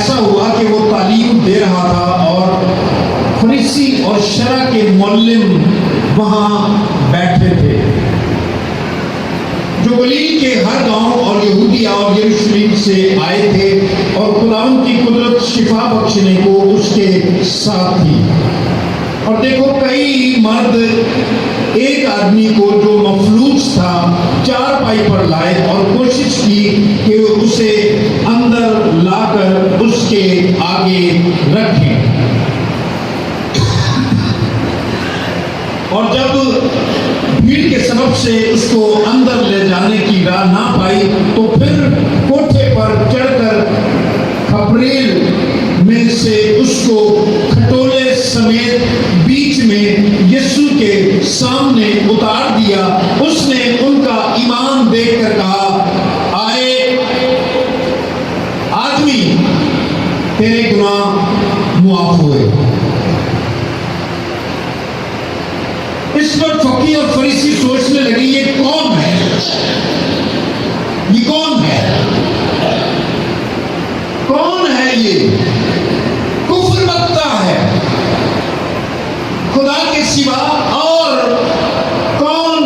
ऐसा हुआ कि वो तालीम दे रहा था और फरीसी और शरा के मुअल्लिम वहां बैठे थे, जो गलील के हर गांव और यहूदिया और यरूशलेम से आए थे, और खुदावंद की कुदरत शिफा बख्शने को उसके साथ थी। और देखो, कई मर्द एक आदमी को जो मफलूज था चारपाई पर लाए और कोशिश की कि उसे अंदर लाकर उसके आगे रखें। और जब भीड़ के सबब से उसको अंदर ले जाने की राह ना पाई, तो फिर कोठे पर चढ़कर खपरेल में से उसको खटोले समेत बीच में यीशु के सामने उतार दिया। उसने उनका ईमान देखकर कहा, आए आदमी, तेरे गुनाह मुआफ हुए। इस पर फकीर और फरीसी सोचने लगे, ये कौन है, ये कौन है, कौन है ये, कुफ्र बकता है, खुदा के सिवा और कौन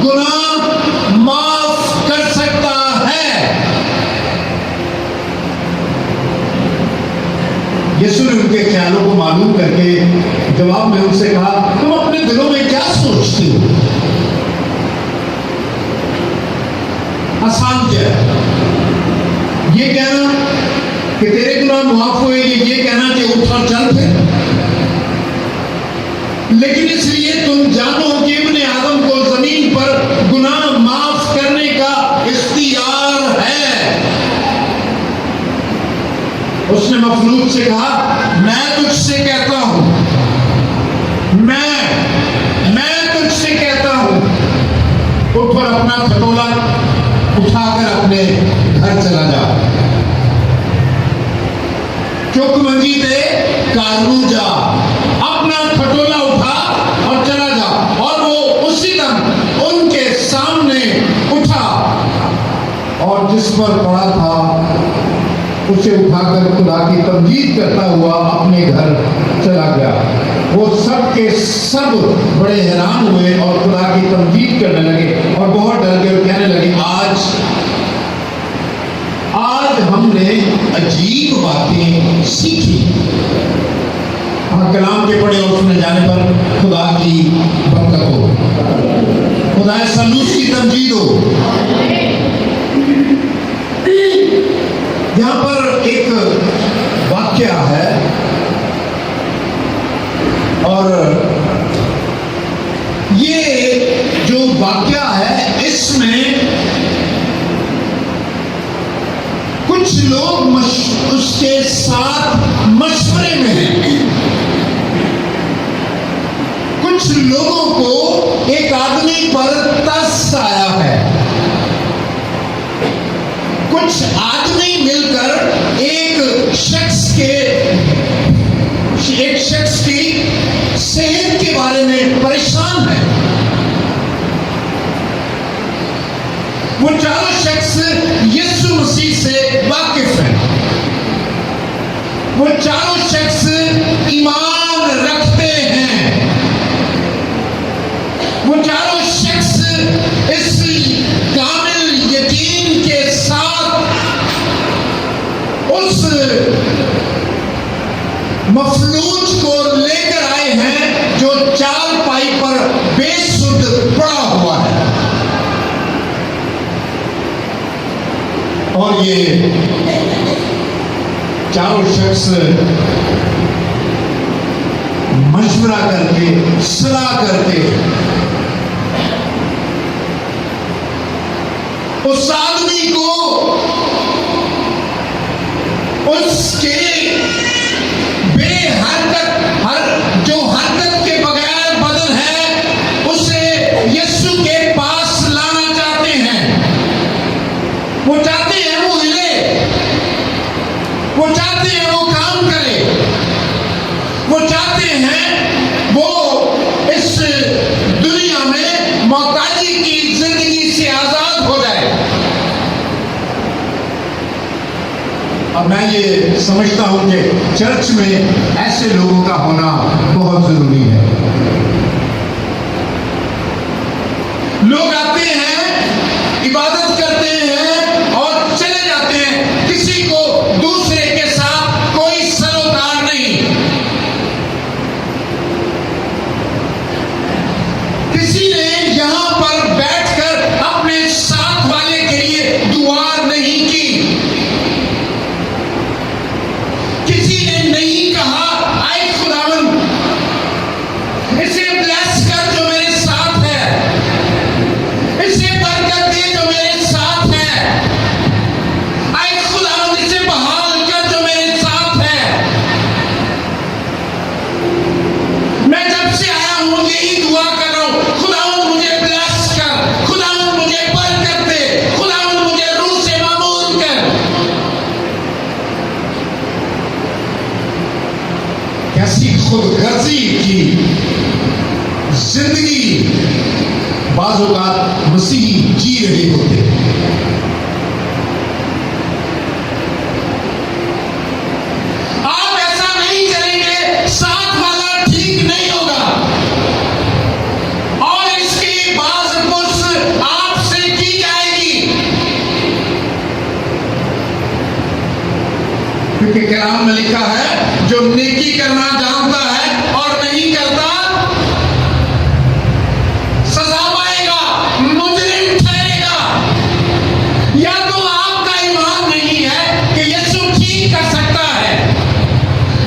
गुनाह माफ कर सकता है। यीशु ने उनके ख्यालों को मालूम करके जवाब में उनसे कहा, तुम अपने दिलों में क्या सोचते हो? आसान क्या है ये कहना कि तेरे गुनाह माफ हुए, ये कहना कि उठ और चल फिर। लेकिन इसलिए तुम जानो कि इब्ने आदम को जमीन पर गुनाह माफ करने का इख्तियार है। उसने मफलूज से कहा, मैं तुझसे कहता हूं, मैं तुझसे कहता हूं, उठ पर अपना खटोला उठाकर अपने घर चला जा। चुक मंजी दे कानू जा, अपना खटोला उठा और चला जा। और वो उसी दम उनके सामने उठा और जिस पर पड़ा था उसे उठाकर खुदा की तमजीद करता हुआ अपने घर चला गया। वो सब के सब बड़े हैरान हुए और खुदा की तमजीद करने लगे और बहुत डर गए और कहने लगे, आज हमने अजीब बातें सीखी। कलाम के पढ़े और सुने जाने पर खुदा की बरकत हो, खुदा सलूस की तमजीद हो। यहां पर एक वाक्य है और ये जो वाक्य है इसमें कुछ लोग उसके साथ मशवरे में हैं। कुछ लोगों को एक आदमी पर तरस आया है। कुछ आदमी मिलकर एक शख्स की सेहत के बारे में परेशान है। वो चारों शख्स यीशु मसीह से वाकिफ हैं। वो चारों शख्स ईमान रखते हैं। वो चारों शख्स इस कामिल यकीन के साथ उस मफलूज को लेकर आए हैं जो चारपाई पर बेसुध पड़ा हुआ है। और ये चारों शख्स मशवरा करके, सलाह करके उस आदमी को उसके जो हरकत के बगैर बदन है उसे यीशु के पास लाना चाहते हैं। वो चाहते हैं वो हिले, वो चाहते हैं वो काम करे, वो चाहते हैं वो इस दुनिया में मोहताजी की जिंदगी से आजाद हो जाए। और मैं ये समझता हूं कि चर्च में ऐसे लोगों का होना बहुत जरूरी है। लोग आते हैं, इबादत करते हैं और चले जाते हैं, किसी को दूसरे के साथ कोई सरोकार नहीं, किसी ने यहां पर बैठकर अपने साथ वाले के लिए दुआ नहीं की, किसी ने नहीं कहा आए खुदावन इसे ब्लेस कर जो मेरे साथ है, इसे बरकत दे जो मेरे साथ है, आए खुदावन इसे बहाल कर जो मेरे साथ है। मैं जब से आया हूं यही दुआ कर रहा हूं, खुदावन मुझे ब्लेस कर, खुदावन मुझे बरकत दे, खुदावन मुझे रूह से मामूर कर। कैसी खुदगर्जी की जिंदगी बाज़ औक़ात मसीही जी रहे होते। आप ऐसा नहीं करेंगे, साथ वाला ठीक नहीं होगा और इसकी बाज़-पुर्स आपसे की जाएगी, क्योंकि कलाम में लिखा है जो नेकी करना जानता है और नहीं करता सजा पाएगा, मुजरिम ठहरेगा। या तो आपका ईमान नहीं है कि यीशु ठीक कर सकता है,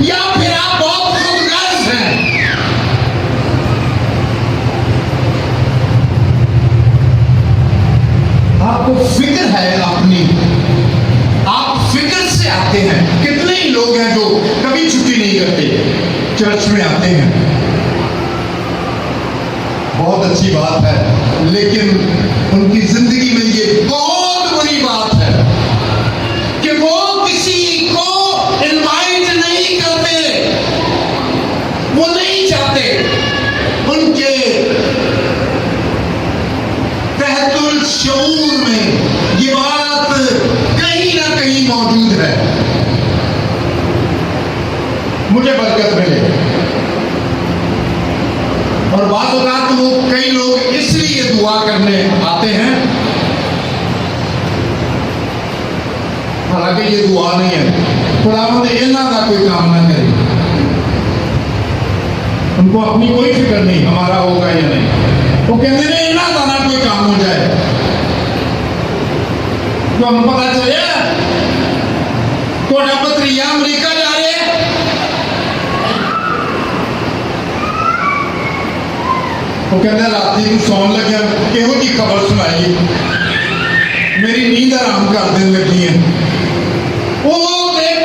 या फिर आप बहुत खुदगर्ज हैं। आपको फिक्र है अपनी, आप फिक्र से आते हैं। कितने ही लोग हैं जो कभी छुट्टी नहीं करते, चर्च में आते हैं, बहुत अच्छी बात है, लेकिन उनकी जिंदगी में ये बहुत बड़ी बात है कि वो किसी को इनवाइट नहीं करते, वो नहीं चाहते, उनके तहतुल शऊर में ये बात कहीं ना कहीं मौजूद है, मुझे बरकत मिले। और बात होता तो वो कई लोग इसलिए दुआ करने आते हैं, हालांकि ये दुआ नहीं है, खुदावंद इन्हां दा कोई काम ना करे, उनको अपनी कोई फिक्र नहीं हमारा होगा या नहीं, वो कहते हैं इन्हां दा ना कोई काम हो जाए, तो हम पता चले थोड़ा भतरीआ अमरीका जा रहे हैं, वो कहते राती को सौन लगे किहो जी खबर सुनाई, मेरी नींद आराम कर देन लगी है, वो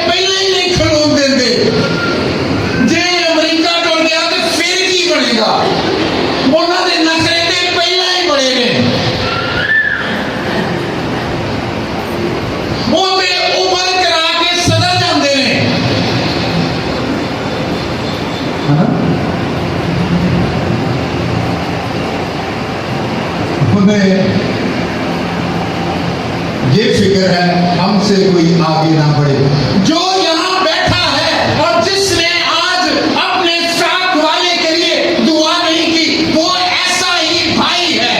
पहले ही नहीं खलोन देंगे, जे अमरीका टुर गया तो फिर की बनेगा, उन्होंने नखरे ते पहले ही बड़े ने, वो उम्र करा के सदर जाते हैं, उन्हें ये फिक्र है हमसे कोई आगे ना बढ़े। जो यहां बैठा है और जिसने आज अपने साथ वाले के लिए दुआ नहीं की, वो ऐसा ही भाई है।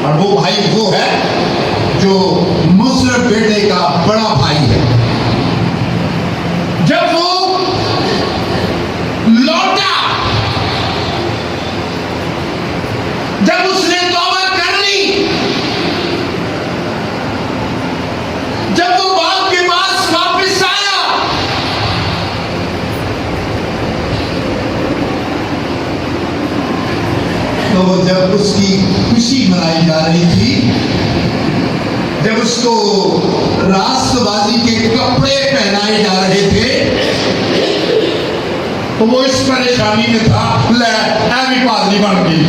और वो भाई वो है जो मुस्लिम बेटे का बड़ा भाई है। जब वो लौटा, जब उसने तौबा कर ली, जब वो बाप के पास वापस आया, तो जब उसकी खुशी मनाई जा रही थी, जब उसको राष्ट्रवादी के कपड़े पहनाए जा रहे थे, तो वो इस परेशानी में था, ले भी पादरी बन गई।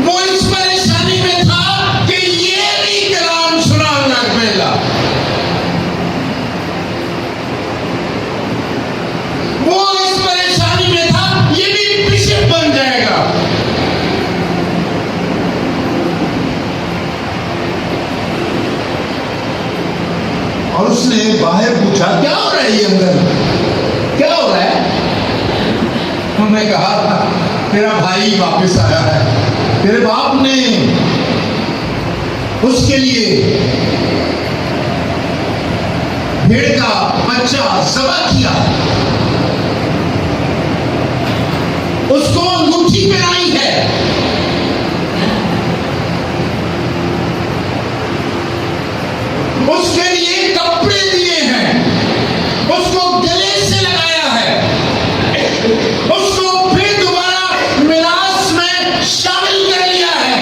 वो इस परेशानी में था कि ये भी कलाम सुनाने लग पेगा, वो इस परेशानी में था ये भी बिशप बन जाएगा। और उसने बाहर पूछा, क्या हो रहा है ये अंदर, क्या हो रहा है? उन्होंने कहा, तेरा भाई वापस आया है, तेरे बाप ने उसके लिए भेड़ का बच्चा ज़बह किया, उसको अंगूठी पहनाई है, उसके लिए कपड़े दिए हैं, उसको गले से लगाया है, उसको फिर दोबारा मिरास में शामिल कर लिया है।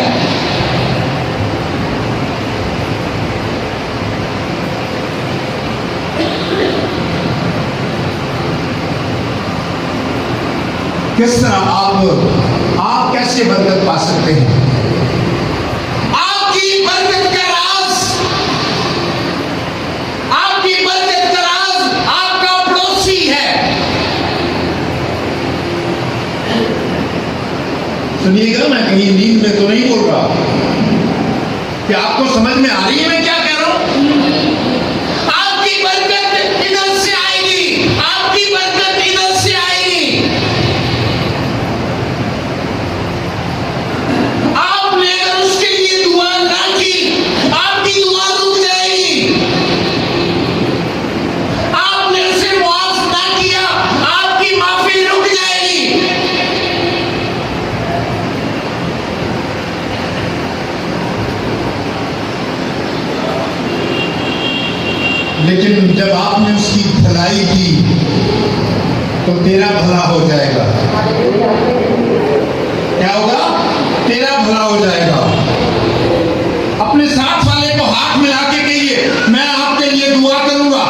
किस तरह आप कैसे बरकत पा सकते हैं? आपकी बरकत का राज, आपकी बरकत का राज आपका पड़ोसी है। सुनिएगा, मैं कहीं नींद में तो नहीं बोल रहा, कि आपको समझ में आ रही है मैं क्या कह रहा हूं? आपकी बरकत इधर से आएगी, आपकी बरकत इधर से आएगी। आपने अगर उसके लिए दुआ ना की, आपकी दुआ रुक जाएगी। आपने उसे माफ ना किया, आपकी माफी रुक जाएगी। लेकिन जब आपने उसकी भलाई की तो तेरा भला हो जाएगा। क्या होगा? तेरा भला हो जाएगा। अपने साथ वाले को हाथ मिला के कहिए, मैं आपके लिए दुआ करूंगा,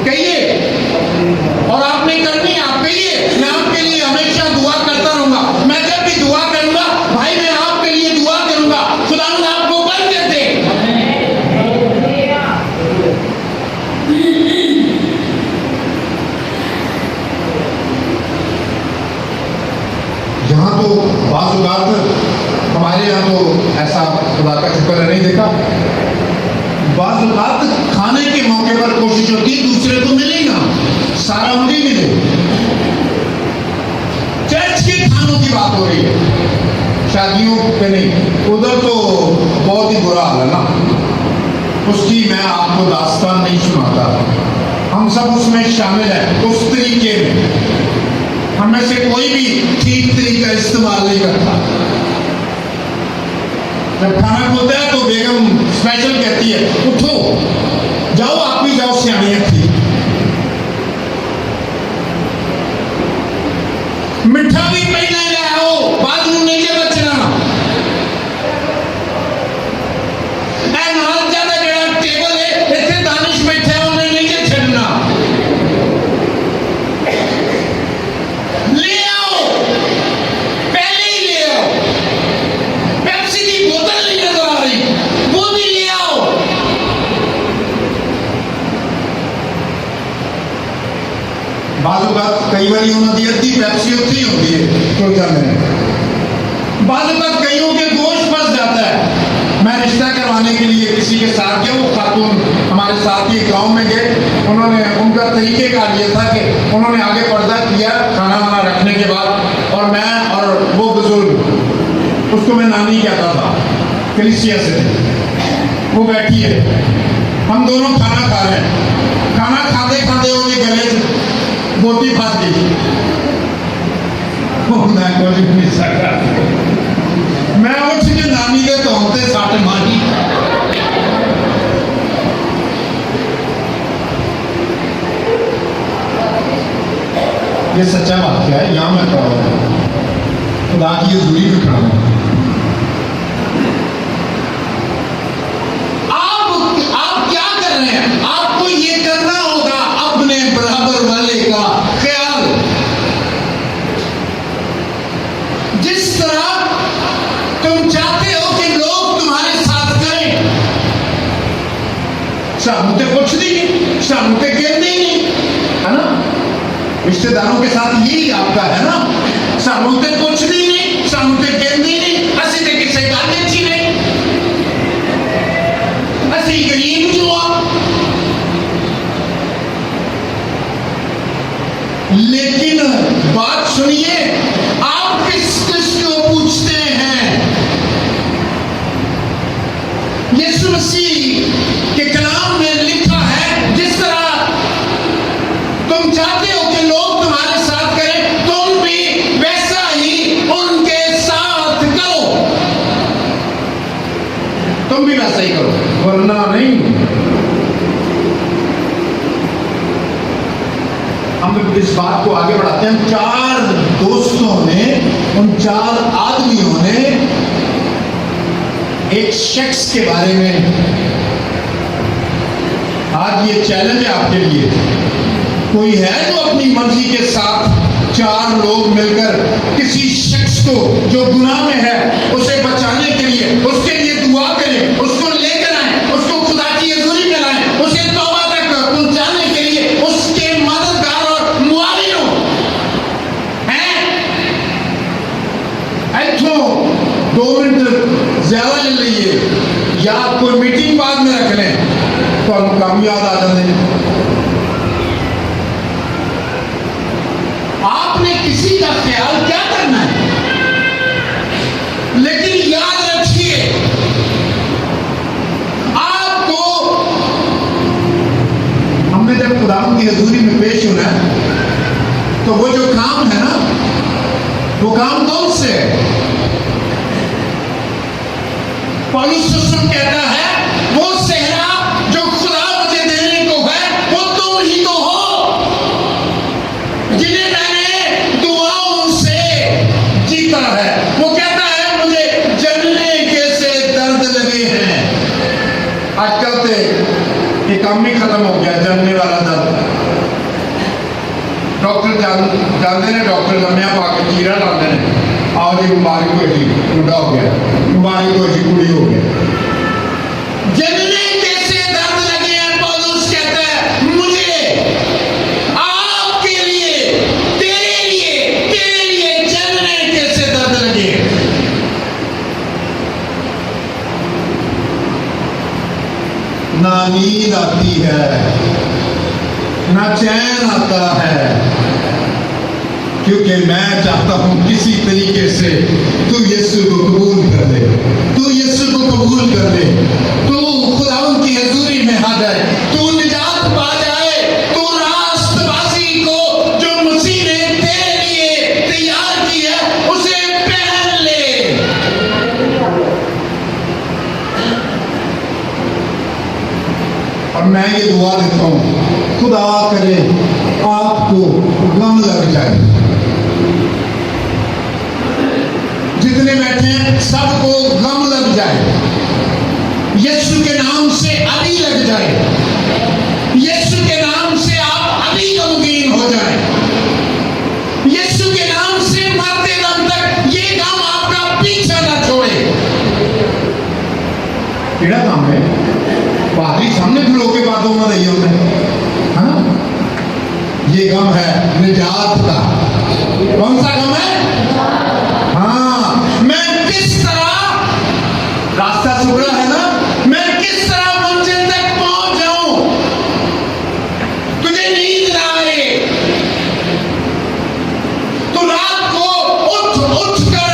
कहिए। और आपने करनी, आप कहिए, मैं आपके लिए हमेशा दुआ करता रहूंगा। मैं जब भी दुआ करूंगा, भाई मैं आपके लिए दुआ करूंगा, खुदावंद आपको बरकत दे। यहाँ तो बाज़ औक़ात हमारे यहाँ तो ऐसा खुदा का शुक्र है नहीं देखा, बाज़ औक़ात खाने के मौके पर कोशिश होती है दूसरे को मिले ना, सारा मुझे मिले। चर्च के खानों की बात हो रही है, शादियों पे नहीं। उधर तो बहुत ही बुरा हाल है ना, उसकी मैं आपको दास्तान नहीं सुनाता, हम सब उसमें शामिल हैं। उस तरीके में हम में से कोई भी ठीक तरीका इस्तेमाल नहीं करता। जब खाना खुलता है तो बेगम स्पेशल कहती है, उठो जाओ, आप भी जाओ, सियानियत थी। मिठा भी पहले ले आओ, बाद में नहीं के बचना। नाल ज्यादा जरा टेबल है, इतने दानिश बैठे हैं, उन्हें नहीं के छड़ना। ले आओ, पहले ही ले आओ। पेप्सी की बोतल नहीं नजर आ रही, वो भी ले आओ। बाज़ औक़ात कई बार उन्होंने अद्धी पेप्सी होती होती है कोई कर नहीं। बाज़ औक़ात कईयों के गोश्त फंस जाता है। मैं रिश्ता करवाने के लिए किसी के साथ गया, वो खातून हमारे साथ ही गांव में गए, उन्होंने, उनका तरीक़ेकार ये था कि उन्होंने आगे पर्दा किया खाना वाना रखने के बाद, और मैं और वो बुजुर्ग, उसको मैं नानी कहता था, कलीसिया से, वो बैठी है, हम दोनों खाना खा रहे हैं। खाना खाते खाते उनके गले से बोटी फंस गई, मैं कुछ नहीं सका। मैं उठ के नानी के तोहते साट मारी। ये सच्चा वाक्य है, यहां मैं खड़ा हूं, खुदा की हज़ूरी में खड़ा हूं। आप क्या कर रहे हैं? आपको ये करना होगा, अपने बराबर वाले का ख्याल। जिस तरह तुम चाहते हो कि लोग तुम्हारे साथ करें, सामू ते कुछ नहीं, सामू ते कहते ही नहीं, है ना? रिश्तेदारों के साथ यही आपका है ना, सामू ते कुछ नहीं, सामू ते कहते ही नहीं, असि ते किसे गल अच्छी नहीं, असि गरीब जो आ, यीशु मसीह के कलाम में लिखा है, जिस तरह तुम चाहते हो कि लोग तुम्हारे साथ करें, तुम भी वैसा ही उनके साथ करो। तुम भी वैसा ही करो, वरना नहीं। हम इस बात को आगे बढ़ाते हैं। 4 दोस्तों ने, उन 4 आदमियों ने एक शख्स के बारे में, आज ये चैलेंज है आपके लिए, कोई है जो अपनी मर्जी के साथ 4 लोग मिलकर किसी शख्स को जो गुनाह में है उसे बचाने के लिए, उसके लिए दुआ करें, उसको लेकर आए, उसको खुदा की हजूरी में लाएं, उसे तौबा तक पहुंचाने के लिए उसके मददगार और मुआविन हो हैं? ऐठो 2 मिनट ज्यादा ले लीजिए, या कोई मीटिंग बाद में रख लें तो हम काम याद आ जाते हैं। आपने किसी का ख्याल क्या करना है, लेकिन याद रखिए, आपको, हमने जब खुदावंद की हजूरी में पेश होना है तो वो जो काम है ना, वो काम कौन से है? पौलुस रसूल कहता है, वो सेहरा जो खुदा मुझे देने को है वो तुम ही तो हो, जिन्हें मैंने दुआओं से जीता है। वो कहता है, मुझे जलने के से दर्द लगे हैं। आजकल तो ये काम ही खत्म हो गया, जलने वाला दर्द। डॉक्टर जानते हैं, डॉक्टर लम्बिया पा के कीड़ा डालते हैं, और ये मुबारक को जी मुंडा हो गया, मुबारक को जी कुड़ी हो गया। जलने कैसे दर्द लगे हैं, पौलुस कहता है, मुझे आपके लिए, तेरे लिए जलने कैसे दर्द लगे हैं। ना नींद आती है, ना चैन आता है, क्योंकि मैं चाहता हूं किसी तरीके से तू यीशु को कबूल कर ले, तू यीशु को कबूल कर ले, तू खुदावंद की हजूरी में आ जाए, तू निजात पा जाए, तू रास्तबाजी को जो मसीह ने तेरे लिए तैयार की है उसे पहन ले। और मैं ये दुआ देता हूं, खुदा करे आपको गम लग जाए, जितने बैठे हैं सबको गम लग जाए, यीशु के नाम से अभी लग जाए, यीशु के नाम से आप अभी गमगीन हो जाए, यीशु के नाम से मरते दम तक ये गम आपका पीछा ना छोड़े। केड़ा काम है? पादरी सामने खड़ो के बातों में रही होते हैं, ये गम है निजात का। कौन सा गम है? हाँ, मैं किस तरह, रास्ता सुगड़ा है ना, मैं किस तरह मंजिल तक पहुंच जाऊं, तुझे नींद ना आए तो रात को उठ कर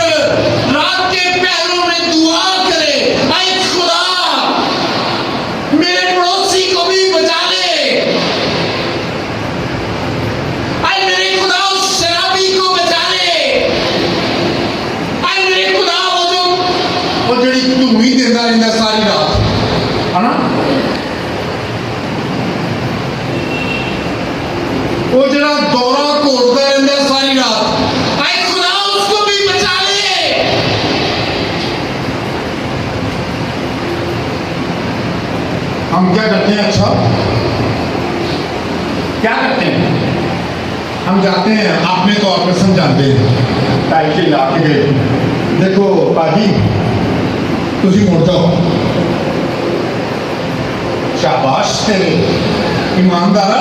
रात के पहरों में दुआ करे, ऐ खुदा मेरे पड़ोसी को भी बचा ले, ऐ मेरे खुदा उस शराबी को बचा ले, ऐ मेरे खुदा वो जड़ी तू नींद देता रहता सारी रात, है ना, वो जरा दौरा घोटता रहता सारी रात, ऐ खुदा उसको भी बचा ले। हम क्या करते हैं? अच्छा, क्या करते हैं? हम जाते हैं, आपने तो ऑपरेशन जानते हैं, टाइटल लाके गए, देखो पाजी तुझी मुड़ जाओ, शाबाश तेरे ईमानदारा,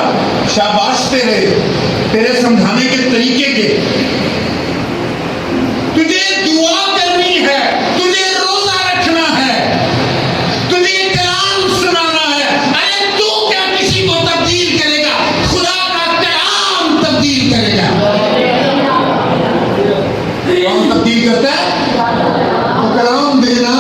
शाबाश तेरे समझाने के तरीके के, तुझे दुआ करनी है, तुझे रोजा रखना है, तुझे कलाम सुनाना है। अरे तू क्या किसी को तब्दील करेगा? खुदा का कलाम तब्दील करेगा। कौन तब्दील करता है? तो कलाम देना।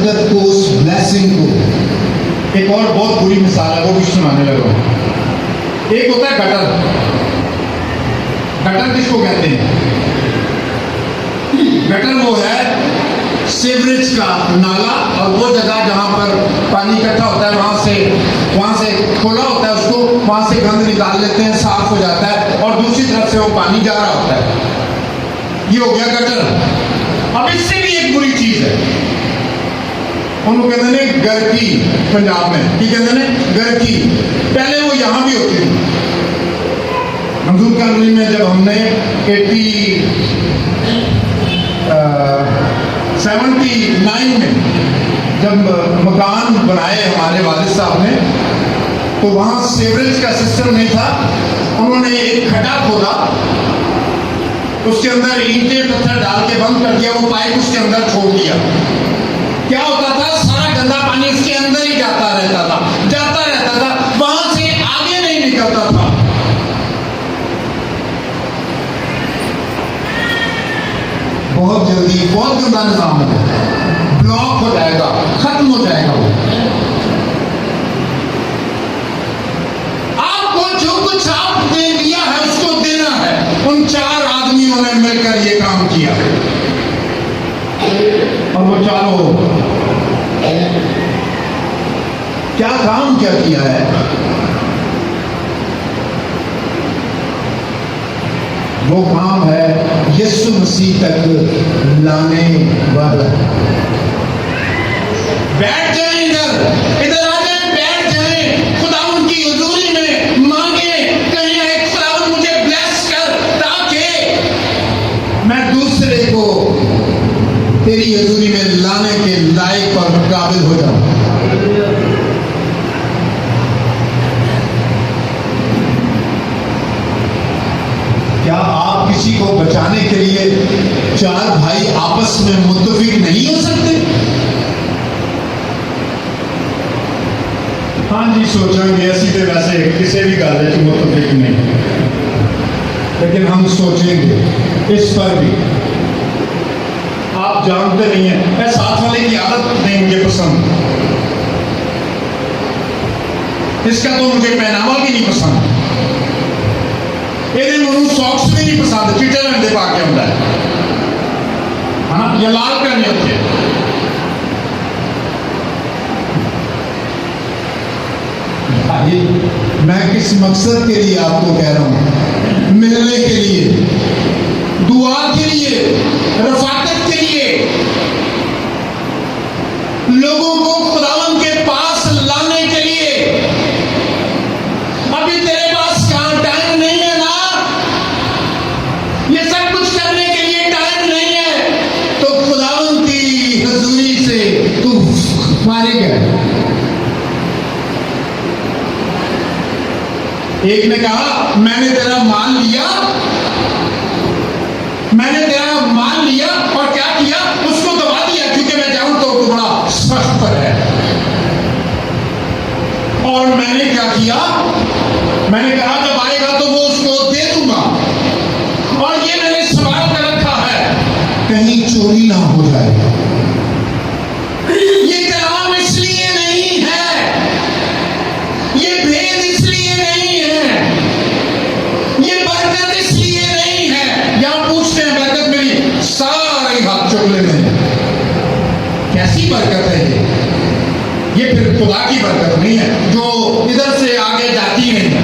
बरकत को, उस ब्लेसिंग को। एक और बहुत बुरी मिसाल है, वो भी सुनाने लगा। एक होता है गटर। गटर किसको कहते हैं? गटर वो है सीवरेज का नाला, और वो जगह जहां पर पानी इकट्ठा होता है, वहां से खोला होता है उसको, वहां से गंद निकाल लेते हैं, साफ हो जाता है, और दूसरी तरफ से वो पानी जा रहा होता है। ये हो गया गटर। अब इससे भी एक बुरी चीज है, उनको कहते हैं गरकी। पंजाब में की कहते हैं गरकी। पहले वो यहां भी होती थी। मंजूर कॉलोनी में जब हमने 79 में जब मकान बनाए हमारे वालिद साहब ने, तो वहां सीवरेज का सिस्टम नहीं था। उन्होंने एक खड्डा खोदा, उसके अंदर ईंटें पत्थर डाल के बंद कर दिया, वो पाइप उसके अंदर छोड़ दिया। क्या होता था? सारा गंदा पानी उसके अंदर ही जाता रहता था, वहां से आगे नहीं निकलता था। बहुत जल्दी बहुत गंदा निजाम है, ब्लॉक हो जाएगा, खत्म हो जाएगा। वो आपको जो कुछ आपने दिया है उसको देना है। उन 4 आदमियों ने मिलकर ये काम किया, और वो चारों क्या काम क्या किया है? वो काम है यीशु मसीह तक लाने वाला। बैठ जाए, इधर आ जाए, बैठ जाए, खुदा उनकी हुजूरी में मांगे, कहीं खुदा मुझे ब्लेस कर, ताकि मैं दूसरे को तेरी हुजूरी में लाने के लायक और काबिल हो जाऊं। क्या आप किसी को बचाने के लिए 4 भाई आपस में मुत्तफिक नहीं हो सकते? हाँ जी, सोचेंगे ऐसी तो वैसे किसी भी गल है मुत्तफिक नहीं, लेकिन हम सोचेंगे इस पर भी। आप जानते नहीं हैं, मैं साथ वाले की आदत नहीं मुझे पसंद, इसका तो मुझे पहनावा भी नहीं पसंद, ਇਹਦੇ ਮੈਨੂੰ ਸੌਕਸ ਵੀ ਨਹੀਂ ਪਸੰਦ, ਚਿੱਟੇ ਰੰਗ ਦੇ ਪਾ ਕੇ ਆਉਂਦਾ ਹੈ ਨਾ, ਜਾਂ ਲਾਲ ਪਹਿਨੇ ਹੁੰਦੇ। मैं किस मकसद के लिए आपको कह रहा हूं? मिलने के लिए, दुआ के लिए, रफाकत के लिए, लोगों को खुदावन के पास लाने के लिए। अभी तेरे पास कहां टाइम नहीं है ना, ये सब कुछ करने के लिए टाइम नहीं है, तो खुदावन की हुजूरी से तू फारिग है। एक ने कहा मैंने तेरा माल लिया, और क्या किया? उसको दबा दिया, क्योंकि मैं जाऊं तो बड़ा सख्त है। और मैंने क्या किया? मैंने कहा जब आएगा तो वो उसको दे दूंगा, और ये मैंने सवाल कर रखा है कहीं चोरी ना हो जाए। ये कलाम इसलिए नहीं है, ये भेद इसलिए नहीं है, ये बरकत इसलिए नहीं है। यहां पूछते हैं बरकत मिली, सारे हाथ चुक लेते हैं। कैसी बरकत है ये फिर खुदा की बरकत नहीं है, जो इधर से आगे जाती नहीं है,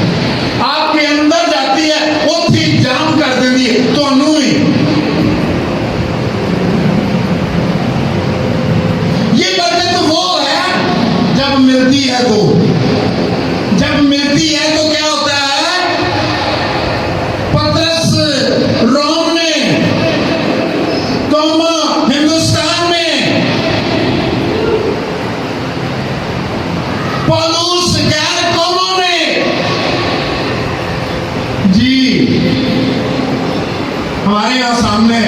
आपके अंदर जाती है, वो थी जाम कर देती है तो ही। ये बरकत वो है जब मिलती है तो क्या होता है? पतरस रोम में, तोमा हिंदुस्तान में, पौलुस गैर कौमों में। जी हमारे यहाँ सामने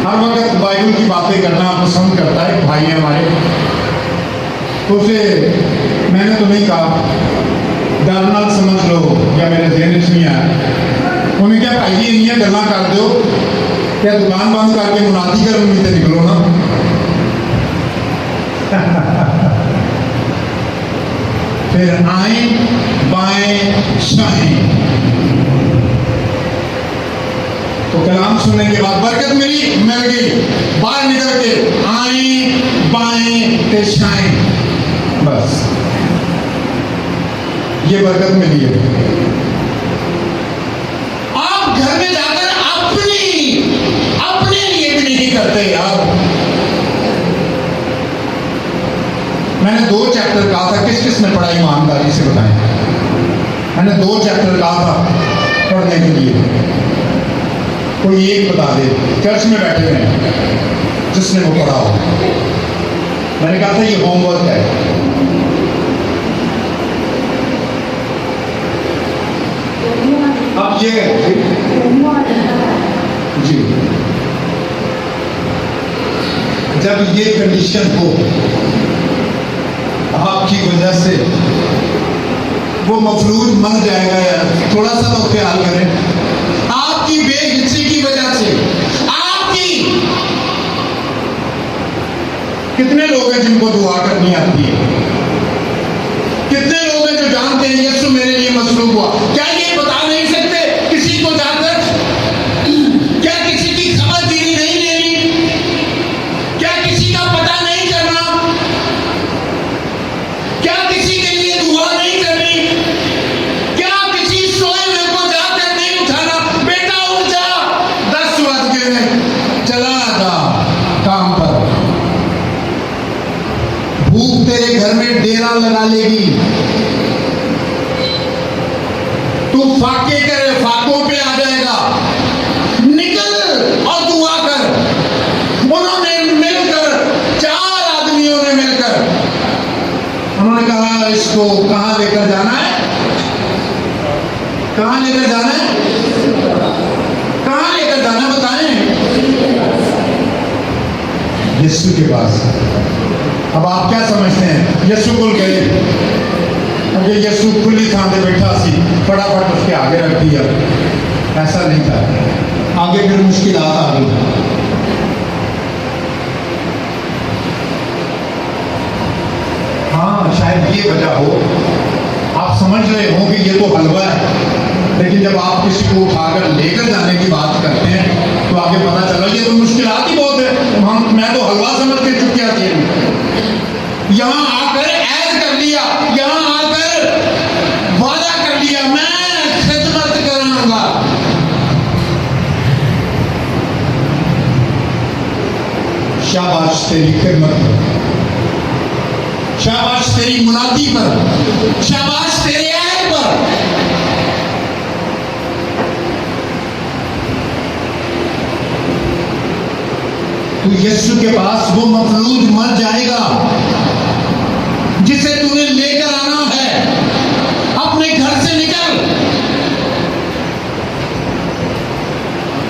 हर वक्त बाइबल की बातें करना पसंद करता है भाई है हमारे, तो उसे मैंने तो नहीं कहा, डर नाल समझ लो, या मेरे ध्यान नहीं आया। उन्हें क्या भाई जी इन्नियां गल्लां कर दो, क्या दुकान बंद करके मुनादी करन भी तो निकलो ना। फिर आए बाएं शाएं। तो कलाम सुनने के बाद बरकत मिली, मिल गई, बाहर निकल के आए बाएं ते शाएं, बस ये बरकत मिली है। आप घर में जाकर अपने लिए भी नहीं करते यार। मैंने 2 चैप्टर कहा था, किस किस ने पढ़ा ईमानदारी से बताएं। मैंने 2 चैप्टर कहा था पढ़ने के लिए, कोई एक बता दे चर्च में बैठे हैं जिसने वो पढ़ा हो। मैंने कहा था ये होमवर्क है। अब ये जी, जब ये कंडीशन हो आपकी वजह से, वो मफलूज मर जाएगा यार, थोड़ा सा तो ख्याल करें। आपकी बेहिस्सी की वजह से, आपकी कितने लोग हैं जिनको दुआ करनी आती है? कितने लोग हैं जो जानते हैं यीशु मेरे लिए मसलूब हुआ? क्या ये बता नहीं सकते किसी को जाकर? क्या किसी की खबरगिरी नहीं लेनी? क्या किसी का पता नहीं करना? क्या किसी के लिए दुआ नहीं करनी? क्या किसी सोए हुए को जाकर नहीं उठाना? बेटा उठ जा, 10 बज गए, चला जा काम पर। भूख तेरे घर में डेरा लगा लेगी। तू फाके करे, फाकों पे आ जाएगा। निकल और दुआ कर। उन्होंने मिलकर, 4 आदमियों ने मिलकर, उन्होंने कहा इसको कहां लेकर जाना है? कहां लेकर जाना है? कहां लेकर जाना है बताएं? यीशु के पास। अब आप क्या समझते हैं? यीशु बोल गए, अब ये यीशु खुली थां पे बैठा सी, फटाफट उसके आगे रख दिया। ऐसा नहीं था, आगे फिर मुश्किलात आ गई। हाँ, शायद ये वजह हो, आप समझ रहे हो कि ये तो हलवा है, लेकिन जब आप किसी को उठाकर लेकर जाने की बात करते हैं तो आगे पता चला ये तो मुश्किलात ही बहुत है। मैं तो हलवा समझ के चुकिया थी। यहां आकर ऐड कर लिया, यहां आकर वादा कर लिया, मैं खिदमत कराऊंगा। शाबाश तेरी खिदमत पर, शाबाश तेरी मुनादी पर, शाबाश तेरे ऐड पर। तू यीशु के पास वो मफलूज मर जाएगा जिसे तूने लेकर आना है। अपने घर से निकल,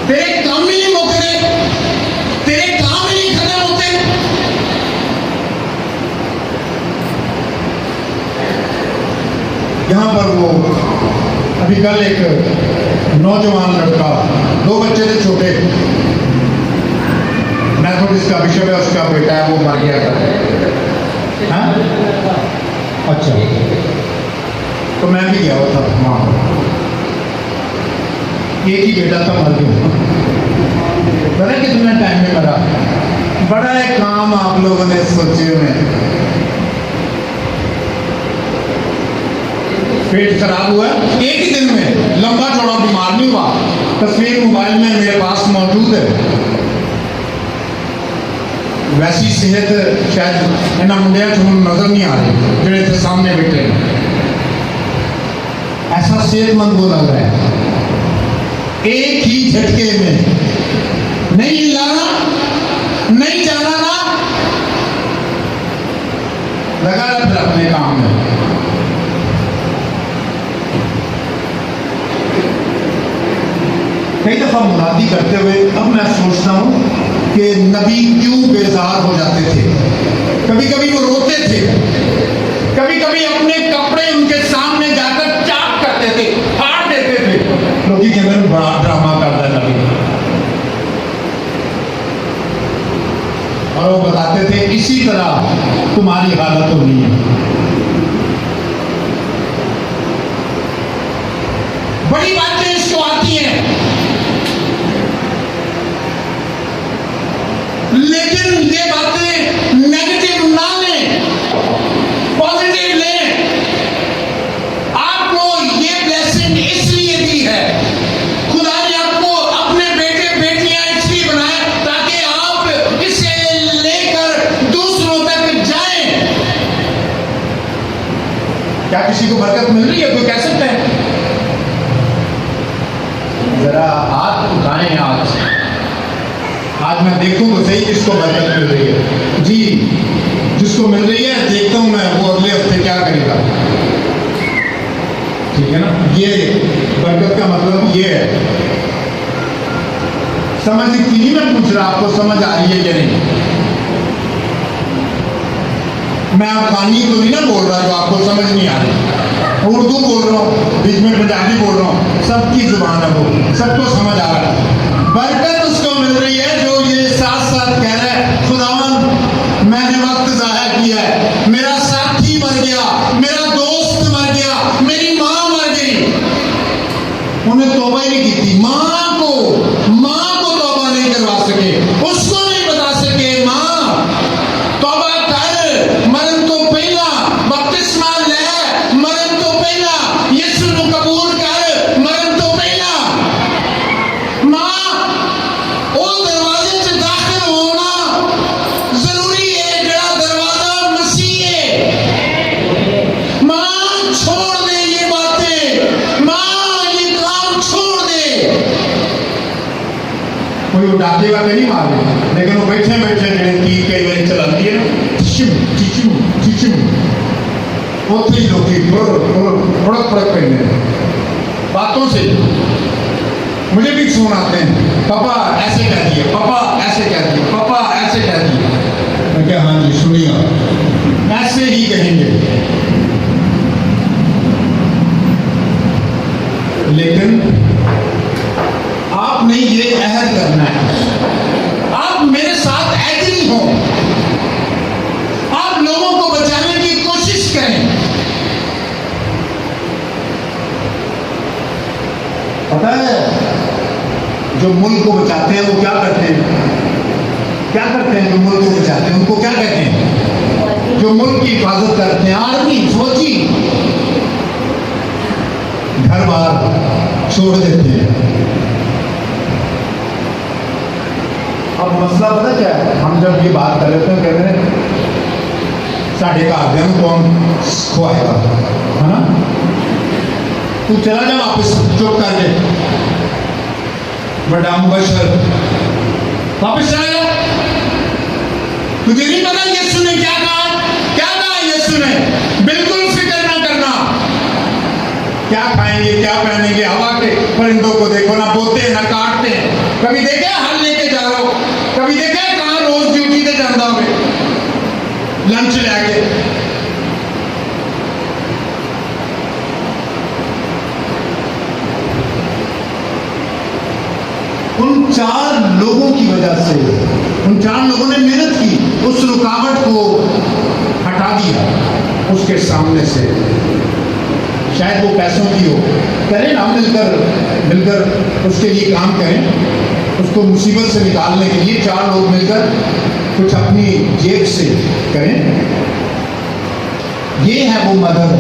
तेरे काम ही नहीं मुकते, तेरे काम ही नहीं खत्म होते। यहां पर वो अभी कल एक नौजवान लड़का, 2 बच्चे थे छोटे, मैथोडिस्ट का बिशप है, उसका बेटा है, वो मर गया था। हाँ? अच्छा, तो मैं भी गया हुआ था वहाँ, एक ही बेटा था, मर गया। पता कितने टाइम में मरा? बड़ा एक काम आप लोगों ने सोचे हुए। पेट खराब हुआ एक ही दिन में, लंबा चौड़ा बीमार नहीं हुआ। तस्वीर मोबाइल में मेरे पास मौजूद है। वैसी सेहत शायद इन्होंने मुंडिया नजर नहीं आ रही जो इतने सामने बैठे हैं। ऐसा सेहतमंद वो लग रहा है। एक ही झटके में नहीं लाना, नहीं जाना ना, लगा रहा फिर अपने काम में। कई दफा मुनादी करते हुए अब मैं सोचता हूं कि नबी क्यों बेजार हो जाते थे। कभी कभी वो रोते थे, कभी कभी अपने कपड़े उनके सामने जाकर चाक करते थे, फाड़ देते थे। लोग कहते हैं बड़ा ड्रामा करता है नबी। और वो बताते थे इसी तरह तुम्हारी हालत होनी है। बड़ी बातें इसको आती हैं, लेकिन ये बातें नेगेटिव ना लें, पॉजिटिव लें। आपको ये ब्लेसिंग इसलिए दी है, खुदा ने आपको अपने बेटे बेटियां इसलिए बनाए ताकि आप इसे लेकर दूसरों तक जाएं। क्या किसी को बरकत मिल रही है? कोई कह सकता है? जरा हाथ उठाएं। आज मैं देखूं तो सही किसको बरकत मिल रही है। जी, जिसको मिल रही है देखता हूं मैं वो अगले हफ्ते क्या करेगा। ठीक है ना? ये बरकत का मतलब ये है। समझ की नहीं मैं पूछ रहा, आपको समझ आ रही है या नहीं? मैं अफगानी तो नहीं ना बोल रहा जो आपको समझ नहीं आ रही। उर्दू बोल रहा हूँ, बीच में पंजाबी बोल रहा हूँ, सबकी जुबान है वो, सबको समझ आ रहा है। बरकत उसको मिल रही है जो ये साथ साथ कह रहा है, खुदावन मैंने वक्त जाया किया है, मेरा साथी मर गया, मेरा दोस्त मर गया, मेरी माँ मर गई। उन्हें तौबा ही नहीं की थी। माँ को तौबा नहीं करवा सके, उसको नहीं बता सके माँ तौबा कर, मरण तो पहला बपतिस्मा ले, मरण तो पहला यीशु को कबूल कर, मरण तो पहला। माँ वो दरवाजे से दाखिल होना जरूरी है, जड़ा दरवाजा मसीह है। माँ छोड़ दे ये बातें, माँ ये काम छोड़ दे। कोई उठाते वाले नहीं मारे, लेकिन वो बैठे बैठे जड़े तीर कई बार चलाती है ना, होते ही लोग फड़क पहने बातों से मुझे भी फोन आते हैं, पापा ऐसे कह दिए, पापा ऐसे कह दिए, पापा ऐसे कह दिए। मैं क्या, हाँ जी सुनिए, ऐसे ही कहेंगे। लेकिन आपने ये अहद करना है, आप मेरे साथ एग्री हो, आप लोगों को बचाने की कोशिश करें। पता है जो मुल्क को बचाते हैं वो क्या करते हैं? क्या करते हैं जो मुल्क को बचाते हैं? उनको क्या कहते हैं? जो मुल्क की हिफाजत करते हैं, आर्मी, फौजी, घर बार छोड़ देते हैं। अब मसला पता क्या है? हम जब ये बात कर रहे थे कह रहे हैं साढ़े घर कौन खुआएगा, है ना? तू चला जा वापस, चुप कर दे, बड़ा मुबशर वापस चला जा। तुझे नहीं पता यीशु ने क्या कहा? क्या कहा यीशु ने? बिल्कुल फिक्र ना करना, क्या खाएंगे, क्या पहनेंगे। हवा के परिंदों को देखो, ना बोते हैं ना काटते हैं। कभी देखे हल लेके जा रहा हो? कभी देखे कहां रोज ड्यूटी पे जाता हो लंच लेके? उन 4 लोगों की वजह से, उन 4 लोगों ने मेहनत की, उस रुकावट को हटा दिया उसके सामने से। शायद वो पैसों की हो, करें ना, मिलकर उसके लिए काम करें, उसको मुसीबत से निकालने के लिए 4 लोग मिलकर कुछ अपनी जेब से करें। ये है वो मदद।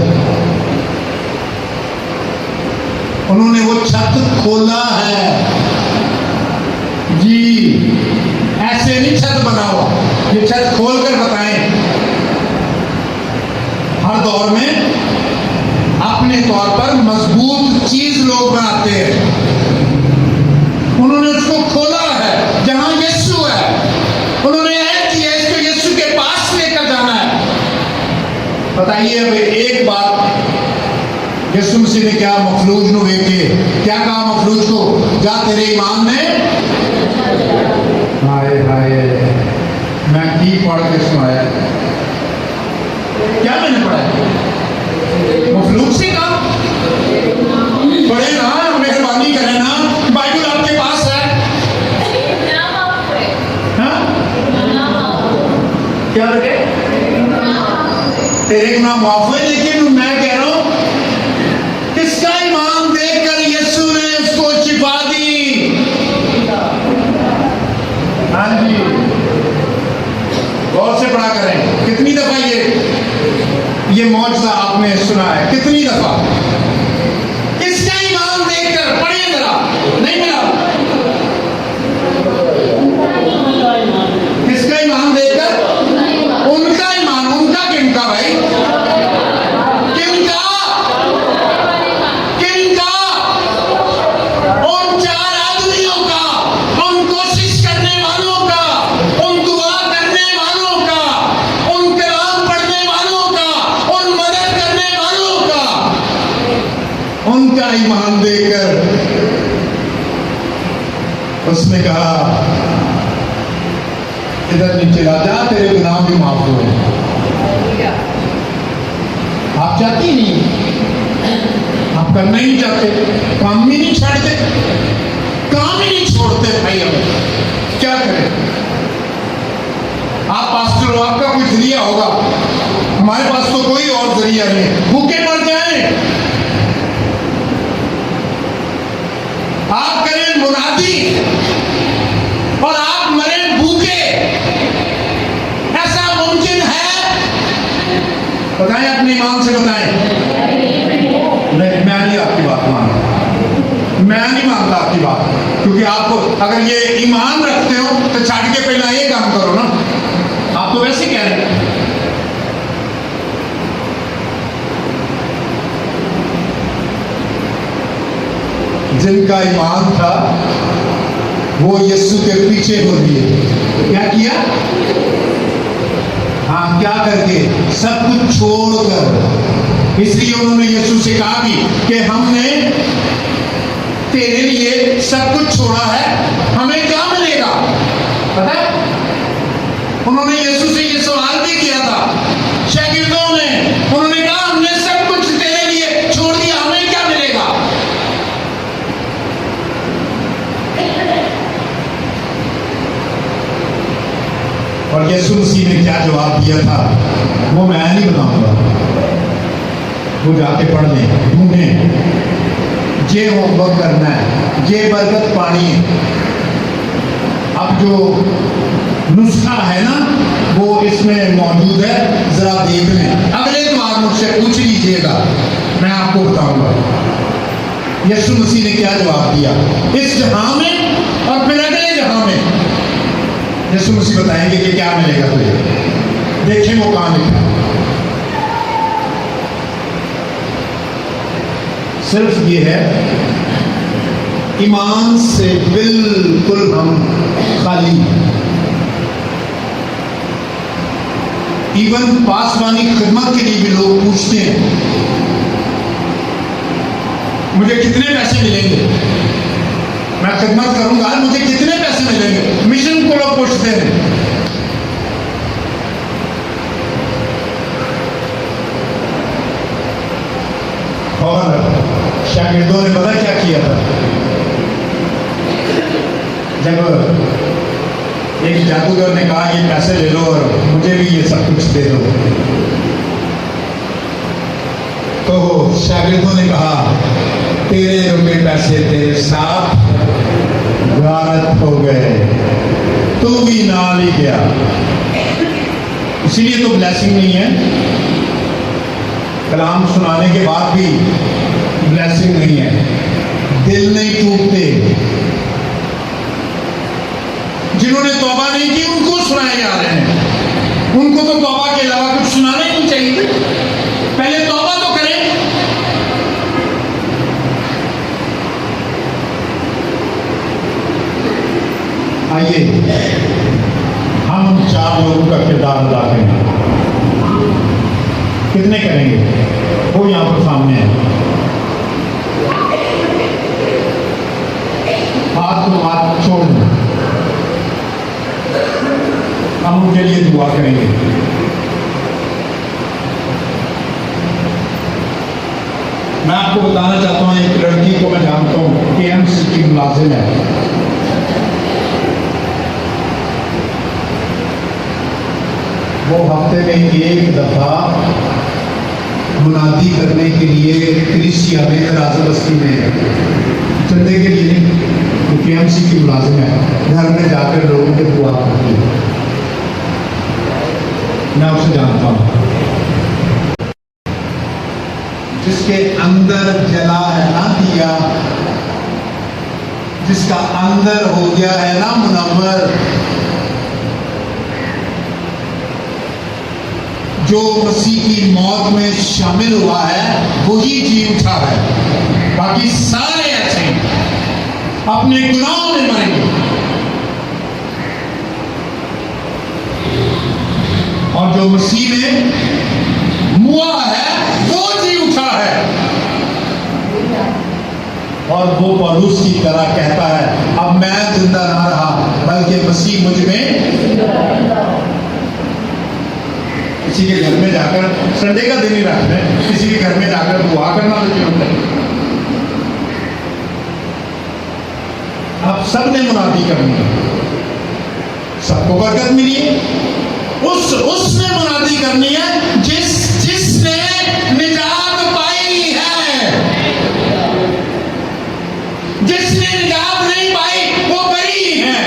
उन्होंने वो छत खोला है जी, ऐसे नहीं छत बनाओ, ये छत खोल कर बताएं। हर दौर में अपने तौर पर मजबूत चीज लोग बनाते हैं। उन्होंने उसको खोला है जहां यीशु है, उन्होंने ऐड किया इसको यीशु के पास लेकर जाना है। बताइए अब एक बात, यीशु मसीह ने क्या मखलूज नु देखे, क्या कहा मखलूज को? जा तेरे ईमान ने। हाय हाय, मैं की पढ़ के सुनाया, क्या मैंने पढ़ा? मखलूक से कहा पढ़े ना, मेहरबानी करें ना, बाइबल आपके पास है। हाँ? क्या लगे? माफ हुए, लेकिन मैं कह रहा हूं किसका ईमान देखकर यीशु ने उसको शिफा दी। हाँ जी, गौर से पढ़ा करें। कितनी दफा ये मौजज़ा आपने सुना है, कितनी दफा? किसका ईमान देखकर, पढ़िए जरा, नहीं मिला? किसका ईमान देखकर? उनका ईमान। उनका किनका भाई? किनका? किनका? उन चार आदमियों का, उन कोशिश करने वालों का, उन दुआ करने वालों का, उन कलाम पढ़ने वालों का, उन मदद करने वालों का, उनका ईमान देखकर उसने कहा इधर नीचे आ जा, तेरे गुनाह भी माफ हुए। आप चाहती नहीं, आप करना ही चाहते, काम ही नहीं छोड़ते, काम ही नहीं छोड़ते भाई। हम क्या करें? आप पास्टर हो, आपका कोई जरिया होगा, हमारे पास तो कोई और जरिया नहीं। भूखे मर जाए, आप करें मुनादी और आप मरे भूखे, ऐसा मुमकिन है? बताएं, अपने ईमान से बताएं। नहीं, मैं नहीं आपकी बात मानता, मैं नहीं मानता आपकी बात, क्योंकि आप अगर ये ईमान रखते हो तो छाट के पहला ये काम करो ना। आप तो वैसे कह रहे हैं। जिनका ईमान था वो यीशु के पीछे हो लिए। क्या किया? हाँ, क्या करके? सब कुछ छोड़कर। इसलिए उन्होंने यीशु से कहा भी कि हमने तेरे लिए सब कुछ छोड़ा है, हमें क्या मिलेगा? पता है, उन्होंने यीशु से ये सवाल भी किया था शागिर्दों ने। उन्होंने कहा हमने सब कुछ तेरे लिए छोड़ दिया, हमें क्या मिलेगा? और यीशु मसीह ने क्या जवाब दिया था वो मैं नहीं बताऊंगा, वो जाके पढ़ लें, ढूंढें। जे होमवर्क करना है, जे बरकत पानी है। अब जो नुस्खा है ना वो इसमें मौजूद है, जरा देख लें। अगले बार मुझसे पूछ लीजिएगा, मैं आपको बताऊंगा यीशु मसीह ने क्या जवाब दिया इस जहां में और फिर अगले जहां में। यीशु मसीह बताएंगे कि क्या मिलेगा तुझे। देखें वो कहां लिखा। सिर्फ ये है, ईमान से बिल्कुल हम खाली। इवन पासवानी खिदमत के लिए भी लोग पूछते हैं मुझे कितने पैसे मिलेंगे, मैं खिदमत करूंगा, मुझे कितने पैसे मिलेंगे। मिशन को लोग पूछते हैं। और शागिर्दों ने पता क्या किया था? जब एक जादूगर ने कहा ये पैसे ले लो और मुझे भी ये सब कुछ दे दो, तो शागिर्दों ने कहा तेरे रुपए पैसे तेरे साथ गारत हो गए, तू भी नाल ही गया। इसीलिए तो ब्लेसिंग नहीं है। कलाम सुनाने के बाद भी ब्लेसिंग नहीं है, दिल नहीं टूटते। जिन्होंने तौबा नहीं की उनको सुनाए जा रहे हैं, उनको तो तौबा के अलावा कुछ सुनाना ही नहीं चाहिए। पहले तौबा तो करें। आइए हम 4 लोगों का किरदार अदा करेंगे। कितने करेंगे? वो यहां पर सामने है। हाथ को हाथ छोड़ दें, हम उनके लिए दुआ करेंगे। मैं आपको बताना चाहता हूं, एक लड़की को मैं जानता हूं, KMC की मुलाजिम है। वो हफ्ते में एक दफा मुनादी करने के लिए क्रिसिया में राजा बस्ती में चंदे के लिए नहीं, वो केएमसी की मुलाजिम है, घर में जाकर लोगों के दुआ करती है। मैं उसे जानता हूँ। जिसके अंदर जला है ना दिया, जिसका अंदर हो गया है ना मुनव्वर, जो मसीह की मौत में शामिल हुआ है वही जी उठा है। बाकी सारे ऐसे अपने गुनाहों में मरेंगे। और जो मसीह में मुआ है वो जी उठा है। और वो पौलुस की तरह कहता है, अब मैं जिंदा ना रहा बल्कि मसीह मुझ में। किसी के घर में जाकर, संडे का दिन ही रखते हैं, किसी के घर में जाकर दुआ करना तो क्यों होता है? आप सबने मुनादी करनी है, सबको बरकत मिली है। उसने मुनादी करनी है जिसने निजात पाई है। जिसने निजात नहीं पाई वो बरी है।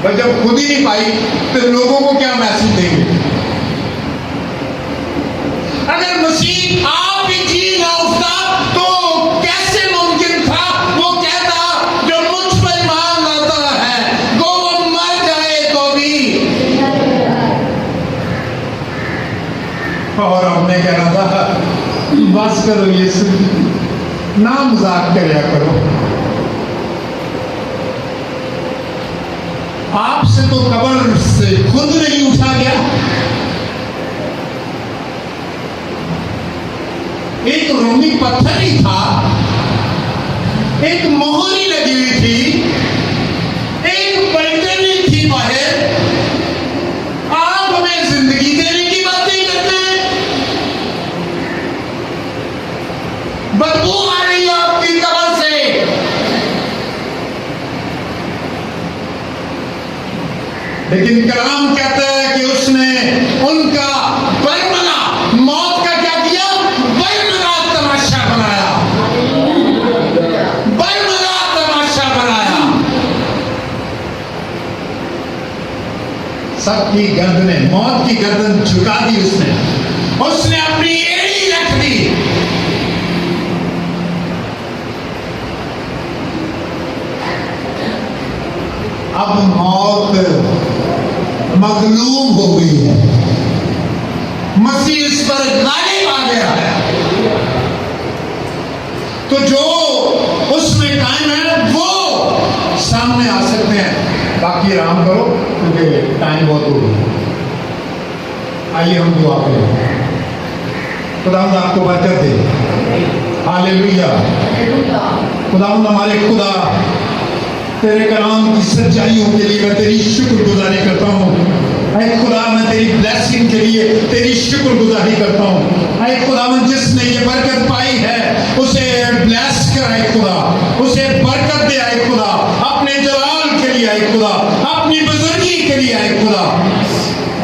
पर जब खुद ही नहीं पाई तो लोगों को क्या मैसेज देंगे? अगर मसीह आप ही जी ना उठता तो कैसे मुमकिन था वो कहता जो मुझ पर ईमान लाता है वो मर जाए तो भी। और हमने कहना था बस करो यीशु, ना मजाक करया करो। आपसे तो कब्र से खुद नहीं उठा गया। एक रोमी पत्थर ही था, एक मोहरी लगी हुई थी, एक बैठनी थी बाहर। आप हमें जिंदगी देने की बातें करते हैं। बदबू आ रही है आपकी कब्र से। लेकिन कलाम कहता है कि उसने उनका बरमला मौत का क्या किया? बरमला तमाशा बनाया। बरमला तमाशा बनाया। सबकी गर्दने, मौत की गर्दन झुका दी उसने अपनी एड़ी रख दी। अब मौत मगलूब हो गई है, मसीह इस पर गालिब आ गया है। तो जो उसमें कायम है वो सामने आ सकते हैं। बाकी आराम करो क्योंकि टाइम बहुत हो गया। आइए हम दुआ करें। खुदावंद आपको बरकत दे। हालेलुया। खुदावंद हमारे खुदा, तेरे कलाम की सच्चाइयों के लिए मैं तेरी शुक्रगुजारी करता हूँ। ऐ खुदा, मैं तेरी ब्लेसिंग के लिए तेरी शुक्रगुजारी करता हूँ। ऐ खुदावंद, जिसने ये बरकत पाई है उसे ब्लेस कर ऐ खुदा, उसे बरकत दे ऐ खुदा, अपने जलाल के लिए ऐ खुदा, अपनी बुजुर्गी के लिए ऐ खुदा।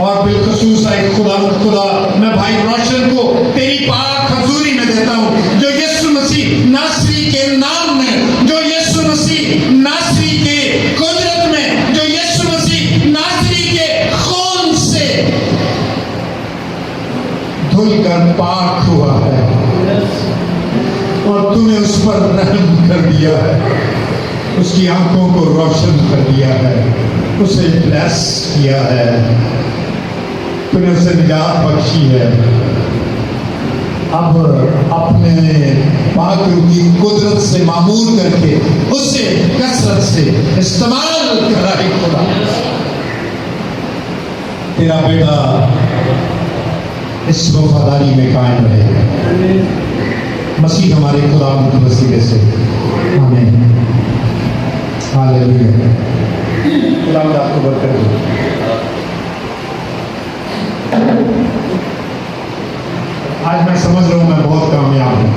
और बिलखसूस ऐ खुदा मैं भाई रोशन को तेरी पाक हजूरी में देता हूँ, जो यीशु मसीह नासरी के नाम में, जो यीशु मसीह नासरी के कुदरत में, जो यीशु मसीह नासरी के खून से धुलकर पाक हुआ है और तूने उस पर रहम कर दिया है, उसकी आंखों को रोशन कर दिया है, उसे ब्लेस किया है, तूने उसे निजात बख्शी है। अब अपने पाकरू की कुदरत से मामूल करके उसे कसरत से इस्तेमाल कर रहा है खुदा। तेरा बेटा इस वफादारी में कायम रहे। मसीह हमारे खुदा के वसीले से, आमीन। हालेलुया। खुदा आपको बरकत दे। आज मैं समझ रहा हूं मैं बहुत कामयाब हूं।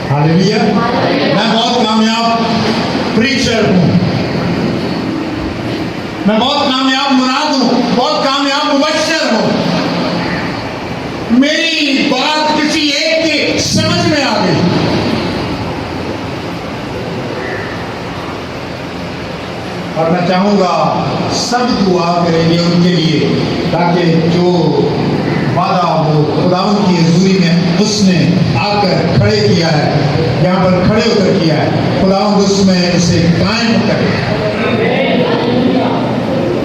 हालेलुया। मैं बहुत कामयाब प्रीचर हूं, मैं बहुत कामयाब मुनाद हूं, बहुत कामयाब मुबश्शिर हूं। और मैं चाहूँगा सब दुआ करेंगे उनके लिए, ताकि जो वादा वो खुदावंद की हजूरी में उसने आकर खड़े किया है, यहाँ पर खड़े होकर किया है, खुदावंद उसमें उसे कायम करे,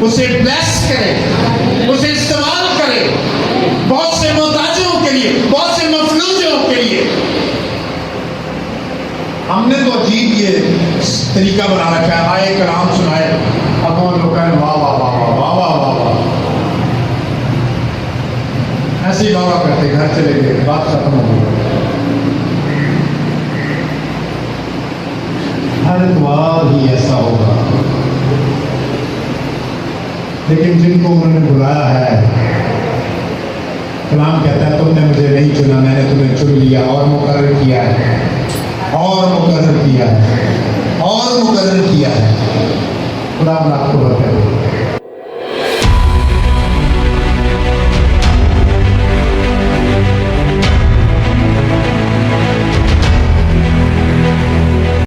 उसे ब्लेस करे, उसे इस्तेमाल करे बहुत से मोहताजों के लिए, बहुत से मफलूजों के लिए। हमने तो अजीब ये तरीका बना रखा है, आए कलाम सुनाए, अब हम लोग कहें वाह वाह वाह वाह वाह वाह वाह वाह, ऐसे ही वाह करते घर चले गए, बात खत्म हो गई। हर द्वार ही ऐसा होगा, लेकिन जिनको उन्होंने बुलाया है, कलाम कहता है तुमने मुझे नहीं चुना, मैंने तुम्हें चुन लिया और मुकर्रर किया है, और मुकर्रर किया है, और मुकर्रर किया है। खुदा आपको बरकत दे।